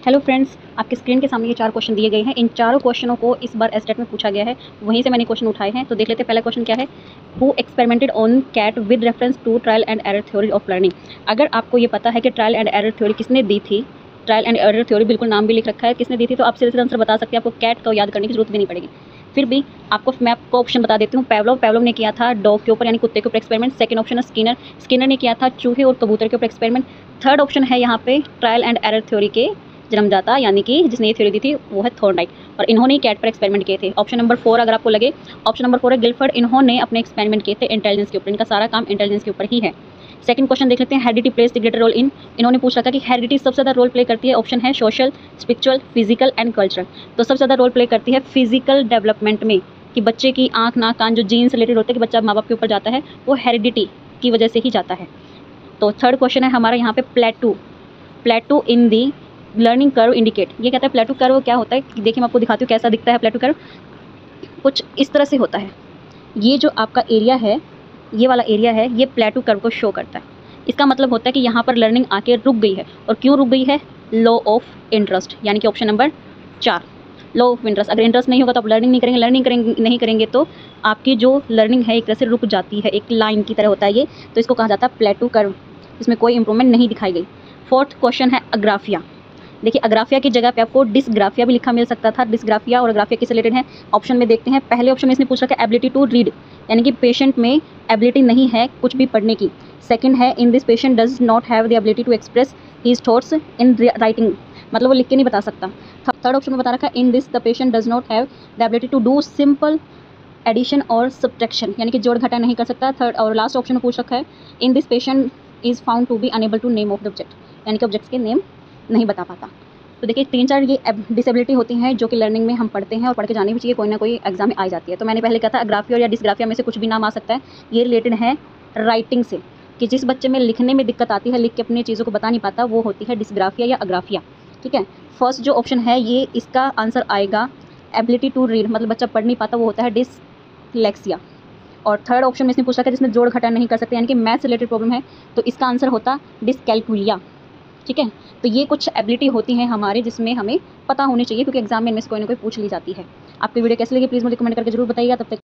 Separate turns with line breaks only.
Hello friends, आपके screen के सामने ये 4 क्वेश्चन दिए गए हैं। इन चारों क्वेश्चनों को इस बार एसटेट में पूछा गया है, वहीं से मैंने क्वेश्चन उठाए हैं। तो देख लेते हैं पहला क्वेश्चन क्या है। Who experimented on cat with reference to trial and error theory of learning. अगर आपको ये पता है कि ट्रायल एंड एरर थ्योरी किसने दी थी, ट्रायल एंड एरर थ्योरी बिल्कुल नाम भी लिख रखा है किसने दी थी, तो आप सीधे आंसर बता सकते हैं। आपको कैट को याद करने की जरूरत भी नहीं पड़ेगी। फिर भी मैं आपको ऑप्शन बता देती हूँ। पेवलोव ने किया था डॉग के ऊपर यानी कुत्ते के ऊपर एक्सपेरिमेंट। सेकंड ऑप्शन है स्किनर ने किया था चूहे और कबूतर के ऊपर एक्सपेरिमेंट। थर्ड ऑप्शन है यहाँ पे ट्रायल एंड एरर थ्योरी के जन्मदाता यानी कि जिसने ये थ्योरी दी थी वो है थॉर्नडाइक, और इन्होंने कैट पर एक्सपेरिमेंट किए थे। ऑप्शन नंबर 4 अगर आपको लगे, ऑप्शन नंबर 4 है गिलफर्ड। इन्होंने अपने एक्सपेरिमेंट किए थे इंटेलिजेंस के ऊपर। इनका सारा काम इंटेलिजेंस के ऊपर ही है। सेकंड क्वेश्चन देख लेते हैं। Heredity place the greater role in. इन्होंने पूछ रखा कि हेरिडिटी सबसे ज़्यादा रोल प्ले करती है। ऑप्शन है social, spiritual, physical and cultural. तो सबसे ज़्यादा रोल प्ले करती है फिजिकल डेवलपमेंट में, कि बच्चे की आँख नाक कान जो जीन से रिलेटेड होते हैं कि बच्चा माँ बाप के ऊपर जाता है, वो हेरिडिटी की वजह से ही जाता है। तो थर्ड क्वेश्चन है हमारा यहाँ पे प्लेटू इन दी लर्निंग कर्व इंडिकेट। ये कहता है प्लेटू कर्व क्या होता है। देखिए मैं आपको दिखाती हूँ कैसा दिखता है प्लेटू कर्व। कुछ इस तरह से होता है। ये जो आपका एरिया है, ये वाला एरिया है, ये प्लेटू कर्व को शो करता है। इसका मतलब होता है कि यहाँ पर लर्निंग आके रुक गई है। और क्यों रुक गई है? लॉ ऑफ इंटरेस्ट, यानी कि option number 4 law of interest. अगर इंटरेस्ट नहीं होगा तो आप लर्निंग नहीं करेंगे तो आपकी जो लर्निंग है एक तरह से रुक जाती है। एक लाइन की तरह होता है ये, तो इसको कहा जाता है प्लेटू कर्व। इसमें कोई इंप्रूवमेंट नहीं दिखाई गई। फोर्थ क्वेश्चन है अग्राफिया। देखिए अग्राफिया की जगह पे आपको डिस्ग्राफिया भी लिखा मिल सकता था। डिस्ग्राफिया और अग्राफिया किससे रिलेटेड है, ऑप्शन में देखते हैं। पहले ऑप्शन में इसने पूछ रखा है एबिलिटी टू रीड, यानी कि पेशेंट में एबिलिटी नहीं है कुछ भी पढ़ने की। सेकंड है in this patient does not have the ability to express his thoughts in writing, मतलब वो लिख के नहीं बता सकता। थर्ड ऑप्शन में बता रखा है in this the patient does not have the ability to do simple addition और सब्ट्रैक्शन, यानी कि जोड़ घटा नहीं कर सकता। थर्ड और लास्ट ऑप्शन में पूछ रखा है in this patient is found to be unable to name of the object, यानी कि ऑब्जेक्ट्स के नेम नहीं बता पाता। तो देखिए 3-4 ये डिसेबिलिटी होती हैं जो कि लर्निंग में हम पढ़ते हैं और पढ़ के जानी भी चाहिए, कोई ना कोई एग्जाम में आ जाती है। तो मैंने पहले कहा था अग्राफिया या डिस्ग्राफिया में से कुछ भी नाम आ सकता है। ये रिलेटेड है राइटिंग से, कि जिस बच्चे में लिखने में दिक्कत आती है, लिख के अपनी चीज़ों को बता नहीं पाता, वो होती है डिस्ग्राफिया या अग्राफिया। ठीक है, फर्स्ट जो ऑप्शन है ये इसका आंसर आएगा एबिलिटी टू रीड, मतलब बच्चा पढ़ नहीं पाता, वो होता है डिसलेक्सिया। और थर्ड ऑप्शन में इसने पूछा कि जिसमें जोड़ घटा नहीं कर सकते, यानी कि मैथ्स रिलेटेड प्रॉब्लम है, तो इसका आंसर होता डिसकैलकुलिया। ठीक है, तो ये कुछ एबिलिटी होती हैं हमारे जिसमें हमें पता होनी चाहिए, क्योंकि एग्जाम में इनमें से कोई ना कोई पूछ ली जाती है। आपकी वीडियो कैसी लगी प्लीज़ मुझे कमेंट करके जरूर बताइएगा। तब तक